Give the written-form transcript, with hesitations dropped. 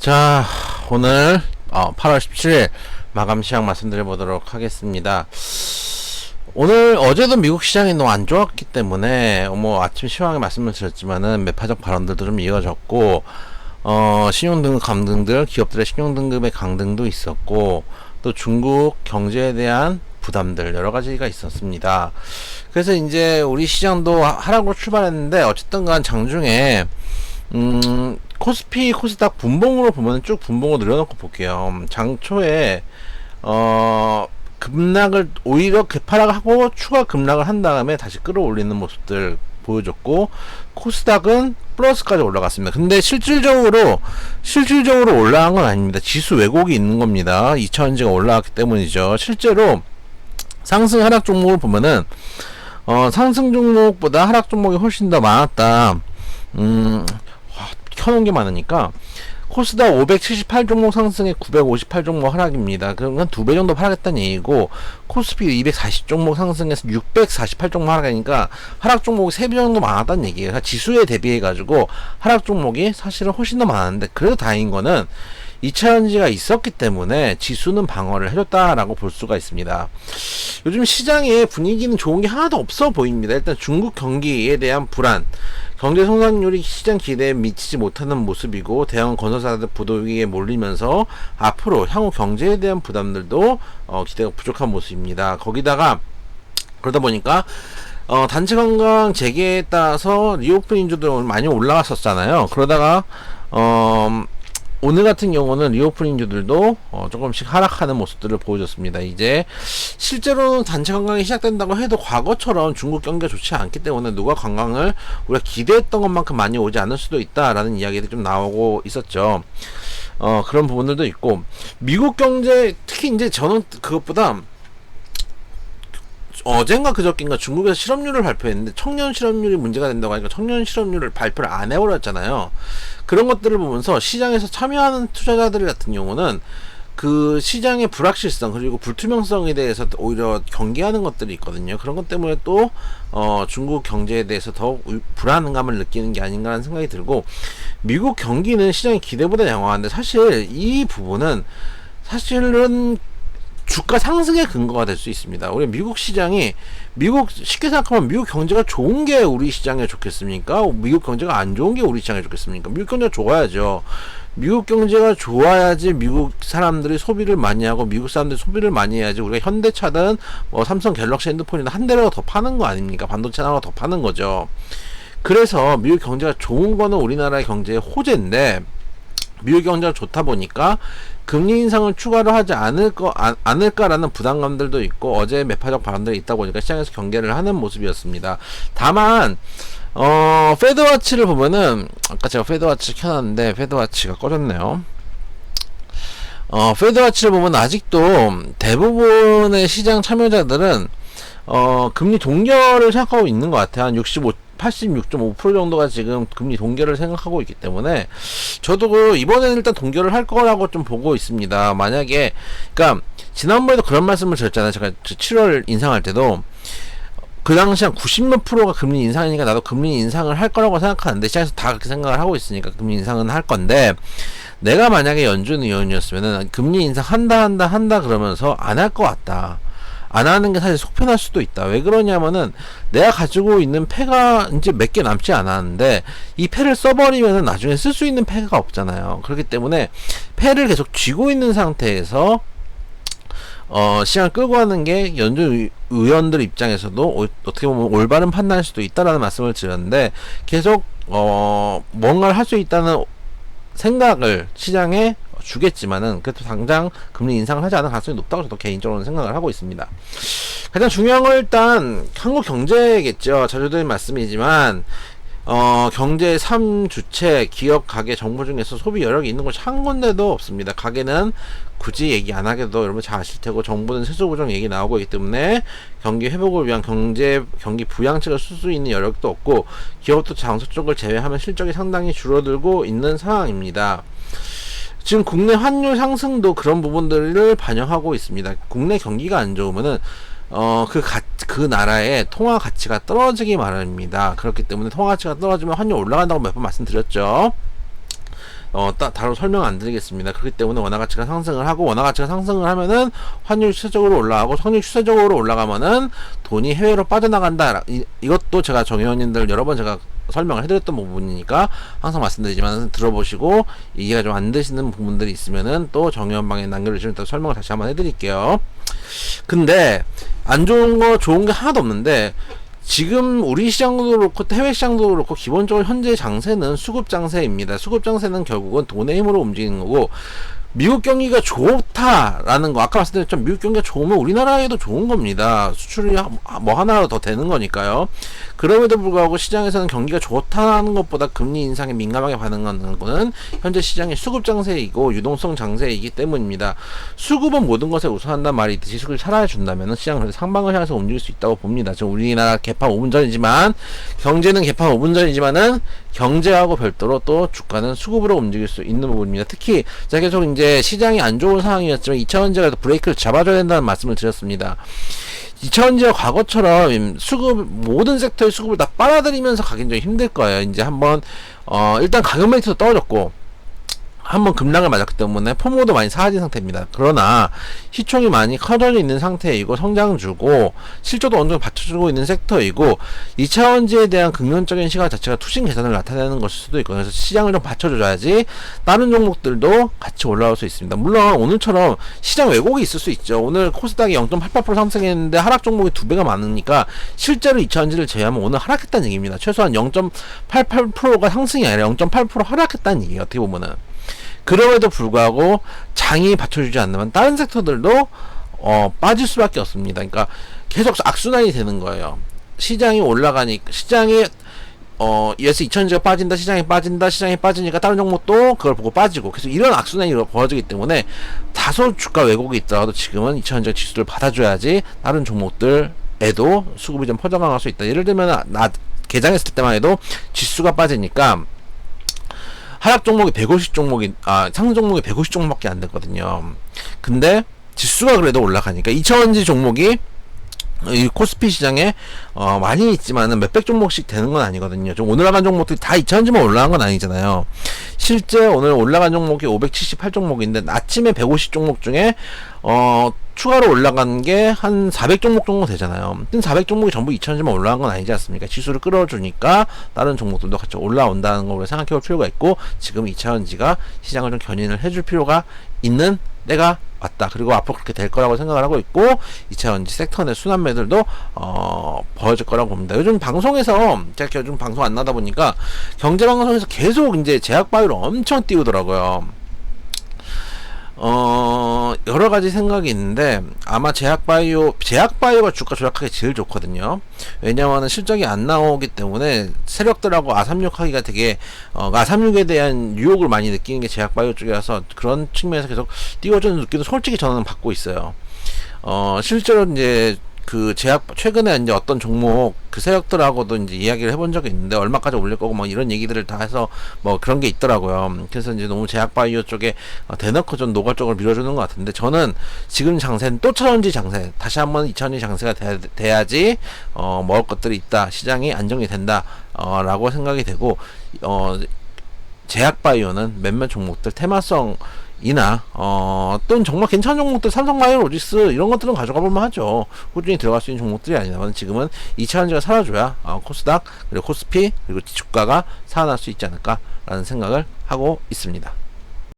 자, 오늘 8월 17일 마감 시장 말씀드려보도록 하겠습니다. 오늘 어제도 미국 시장이 너무 안 좋았기 때문에 아침 시황에 말씀을 드렸지만은 매파적 발언들도 좀 이어졌고, 신용등급 감등들, 기업들의 신용등급의 강등도 있었고, 또 중국 경제에 대한 부담들 여러 가지가 있었습니다. 그래서 이제 우리 시장도 하락으로 출발했는데, 어쨌든 간 장중에 코스피, 코스닥 분봉으로 보면 쭉 분봉으로 늘려놓고 볼게요. 장 초에 급락을 오히려 개파락을 하고 추가 급락을 한 다음에 다시 끌어올리는 모습들 보여줬고, 코스닥은 플러스까지 올라갔습니다. 근데 실질적으로 올라간 건 아닙니다. 지수 왜곡이 있는 겁니다. 2차전지가 올라갔기 때문이죠. 실제로 상승 하락 종목을 보면은 상승 종목보다 하락 종목이 훨씬 더 많았다. 켜놓은 게 많으니까 코스닥 578 종목 상승에 958 종목 하락입니다. 그러면 2배 정도 하락했다는 얘기고, 코스피 240 종목 상승해서 648 종목 하락하니까 하락 종목이 3배 정도 많았다는 얘기예요. 그러니까 지수에 대비해 가지고 하락 종목이 사실은 훨씬 더 많았는데, 그래도 다행인 거는 2차전지가 있었기 때문에 지수는 방어를 해줬다라고 볼 수가 있습니다. 요즘 시장의 분위기는 좋은 게 하나도 없어 보입니다. 일단 중국 경기에 대한 불안, 경제 성장률이 시장 기대에 미치지 못하는 모습이고, 대형 건설사들 부도위기에 몰리면서 앞으로 향후 경제에 대한 부담들도 기대가 부족한 모습입니다. 거기다가 그러다 보니까 단체 관광 재개에 따라서 리오픈 인주도 많이 올라갔었잖아요. 그러다가 오늘 같은 경우는 리오픈 인주들도 조금씩 하락하는 모습들을 보여줬습니다. 이제 실제로는 단체 관광이 시작된다고 해도 과거처럼 중국 경기가 좋지 않기 때문에 누가 관광을 우리가 기대했던 것만큼 많이 오지 않을 수도 있다라는 이야기들이 좀 나오고 있었죠. 그런 부분들도 있고, 미국 경제, 특히 이제 저는 그것보다 어젠가 그저께인가 중국에서 실업률을 발표했는데, 청년 실업률이 문제가 된다고 하니까 청년 실업률을 발표를 안 해버렸잖아요. 그런 것들을 보면서 시장에서 참여하는 투자자들 같은 경우는 그 시장의 불확실성 그리고 불투명성에 대해서 오히려 경계하는 것들이 있거든요. 그런 것 때문에 또 중국 경제에 대해서 더 불안감을 느끼는 게 아닌가 하는 생각이 들고, 미국 경기는 시장의 기대보다 양호한데, 사실 이 부분은 사실은 주가 상승의 근거가 될 수 있습니다. 우리 미국 시장이, 쉽게 생각하면 미국 경제가 좋은 게 우리 시장에 좋겠습니까? 미국 경제가 안 좋은 게 우리 시장에 좋겠습니까? 미국 경제가 좋아야죠. 미국 경제가 좋아야지 미국 사람들이 소비를 많이 하고, 미국 사람들이 소비를 많이 해야지 우리가 현대차든 삼성 갤럭시 핸드폰이나 한 대라도 더 파는 거 아닙니까? 반도체 하나 더 파는 거죠. 그래서 미국 경제가 좋은 거는 우리나라의 경제의 호재인데, 미국 경제가 좋다 보니까 금리 인상을 추가로 하지 않을까라는 부담감들도 있고, 어제 매파적 발언들이 있다 보니까 시장에서 경계를 하는 모습이었습니다. 다만 페드워치를 보면은, 아까 제가 페드워치 켜놨는데 페드워치가 꺼졌네요. 페드워치를 보면 아직도 대부분의 시장 참여자들은 금리 동결을 생각하고 있는 것 같아요. 한 86.5% 정도가 지금 금리 동결을 생각하고 있기 때문에, 저도 이번에는 일단 동결을 할 거라고 좀 보고 있습니다. 만약에, 그러니까 지난번에도 그런 말씀을 드렸잖아요. 제가 7월 인상할 때도 그 당시 한 90몇 프로가 금리 인상이니까 나도 금리 인상을 할 거라고 생각하는데, 시장에서 다 그렇게 생각을 하고 있으니까 금리 인상은 할 건데, 내가 만약에 연준 의원이었으면은 금리 인상 한다 그러면서 안 할 것 같다, 안 하는 게 사실 속편할 수도 있다. 왜 그러냐면은, 내가 가지고 있는 패가 이제 몇 개 남지 않았는데, 이 패를 써버리면은 나중에 쓸 수 있는 패가 없잖아요. 그렇기 때문에 패를 계속 쥐고 있는 상태에서 시장을 끌고 가는 게 연준 의원들 입장에서도 어떻게 보면 올바른 판단일 수도 있다라는 말씀을 드렸는데, 계속 뭔가를 할 수 있다는 생각을 시장에 주겠지만은, 그래도 당장 금리 인상을 하지 않을 가능성이 높다고 저도 개인적으로는 생각을 하고 있습니다. 가장 중요한 건 일단 한국 경제겠죠. 자주 드린 말씀이지만, 경제의 3주체, 기업, 가게, 정부 중에서 소비 여력이 있는 곳이 한 군데도 없습니다. 가게는 굳이 얘기 안 하게도 여러분 잘 아실 테고, 정부는 세수 조정 얘기 나오고 있기 때문에 경기 회복을 위한 경기 부양책을 쓸 수 있는 여력도 없고, 기업도 장소 쪽을 제외하면 실적이 상당히 줄어들고 있는 상황입니다. 지금 국내 환율 상승도 그런 부분들을 반영하고 있습니다. 국내 경기가 안 좋으면은 그 나라의 통화 가치가 떨어지기 마련입니다. 그렇기 때문에 통화 가치가 떨어지면 환율 올라간다고 몇 번 말씀드렸죠. 따로 설명 안 드리겠습니다. 그렇기 때문에 원화 가치가 상승을 하고, 원화 가치가 상승을 하면은 환율 추세적으로 올라가고, 환율 추세적으로 올라가면은 돈이 해외로 빠져나간다. 이것도 제가 정의원님들 여러 번 제가 설명을 해드렸던 부분이니까 항상 말씀드리지만 들어보시고 이해가 좀 안 되시는 부분들이 있으면은 또 정의원방에 남겨주시면 또 설명을 다시 한번 해드릴게요. 근데 안 좋은 거 좋은 게 하나도 없는데, 지금 우리 시장도 그렇고 해외 시장도 그렇고 기본적으로 현재 장세는 수급 장세입니다. 수급 장세는 결국은 돈의 힘으로 움직이는 거고, 미국 경기가 좋다라는 거, 아까 말씀드렸죠. 미국 경기가 좋으면 우리나라에도 좋은 겁니다. 수출이 뭐 하나라도 더 되는 거니까요. 그럼에도 불구하고 시장에서는 경기가 좋다는 것보다 금리 인상에 민감하게 반응하는 거는 현재 시장의 수급 장세이고 유동성 장세이기 때문입니다. 수급은 모든 것에 우선한다는 말이 있듯이 수급을 살아준다면 시장은 상방을 향해서 움직일 수 있다고 봅니다. 지금 우리나라 개판 5분 전이지만, 경제는 개판 5분 전이지만은 경제하고 별도로 또 주가는 수급으로 움직일 수 있는 부분입니다. 특히 제가 계속 이제 시장이 안 좋은 상황이었지만 2차전지가 브레이크를 잡아줘야 된다는 말씀을 드렸습니다. 2차전지가 과거처럼 수급, 모든 섹터의 수급을 다 빨아들이면서 가긴 좀 힘들 거예요. 이제 한번 일단 가격 메리트도 떨어졌고 한번 급락을 맞았기 때문에 포모도 많이 사라진 상태입니다. 그러나 시총이 많이 커져 있는 상태이고 성장주고 실적도 어느 정도 받쳐주고 있는 섹터이고 2차원지에 대한 긍정적인 시각 자체가 투신 개선을 나타내는 것일 수도 있고, 그래서 시장을 좀 받쳐줘야지 다른 종목들도 같이 올라올 수 있습니다. 물론 오늘처럼 시장 왜곡이 있을 수 있죠. 오늘 코스닥이 0.88% 상승했는데 하락 종목이 2배가 많으니까 실제로 2차원지를 제외하면 오늘 하락했다는 얘기입니다. 최소한 0.88%가 상승이 아니라 0.8% 하락했다는 얘기예요. 어떻게 보면은. 그럼에도 불구하고 장이 받쳐주지 않으면 다른 섹터들도 빠질 수밖에 없습니다. 그러니까 계속 악순환이 되는 거예요. 시장이 올라가니까, 시장이 예서 2차전지가 빠진다, 시장이 빠진다, 시장이 빠지니까 다른 종목도 그걸 보고 빠지고, 그래서 이런 악순환이 벌어지기 때문에 다소 주가 왜곡이 있더라도 지금은 2차전지가 지수를 받아줘야지 다른 종목들에도 수급이 좀 퍼져나갈 수 있다. 예를 들면 개장했을 때만 해도 지수가 빠지니까 하락 종목이 150 종목이, 상승 종목이 150 종목밖에 안 됐거든요. 근데 지수가 그래도 올라가니까 2차원지 종목이 이 코스피 시장에 많이 있지만은 몇백 종목씩 되는 건 아니거든요. 좀 올라간 종목들이 다 2차원지만 올라간 건 아니잖아요. 실제 오늘 올라간 종목이 578 종목인데 아침에 150 종목 중에 추가로 올라간 게 한 400 종목 정도 되잖아요. 400 종목이 전부 2차전지만 올라간 건 아니지 않습니까? 지수를 끌어주니까 다른 종목들도 같이 올라온다는 걸 생각해 볼 필요가 있고, 지금 2차전지가 시장을 좀 견인을 해줄 필요가 있는 때가 왔다. 그리고 앞으로 그렇게 될 거라고 생각을 하고 있고, 2차전지 섹터 내 순환매들도 벌어질 거라고 봅니다. 요즘 방송에서 제가 요즘 방송 안 나다 보니까 경제방송에서 계속 이제 제약바이오를 엄청 띄우더라고요. 여러 가지 생각이 있는데, 아마 제약바이오가 주가 조작하기 제일 좋거든요. 왜냐면은 실적이 안 나오기 때문에 세력들하고 A36 하기가 되게, A36에 대한 유혹을 많이 느끼는 게 제약바이오 쪽이라서 그런 측면에서 계속 띄워주는 느낌도 솔직히 저는 받고 있어요. 실제로 이제 최근에 이제 어떤 종목, 세력들하고도 이제 이야기를 해본 적이 있는데, 얼마까지 올릴 거고, 뭐 이런 얘기들을 다 해서, 뭐 그런 게 있더라고요. 그래서 이제 너무 제약바이오 쪽에 대놓고 좀 노골적으로 밀어주는 것 같은데, 저는 지금 장세는 또 차전지 장세, 다시 한번 2차전지 장세가 돼야지, 먹을 것들이 있다, 시장이 안정이 된다, 라고 생각이 되고, 제약바이오는 몇몇 종목들, 테마성, 이나 또는 정말 괜찮은 종목들, 삼성바이오로직스 이런 것들은 가져가 볼만 하죠. 꾸준히 들어갈 수 있는 종목들이 아니라면 지금은 2차전지가 살아줘야 코스닥 그리고 코스피 그리고 주가가 살아날 수 있지 않을까 라는 생각을 하고 있습니다.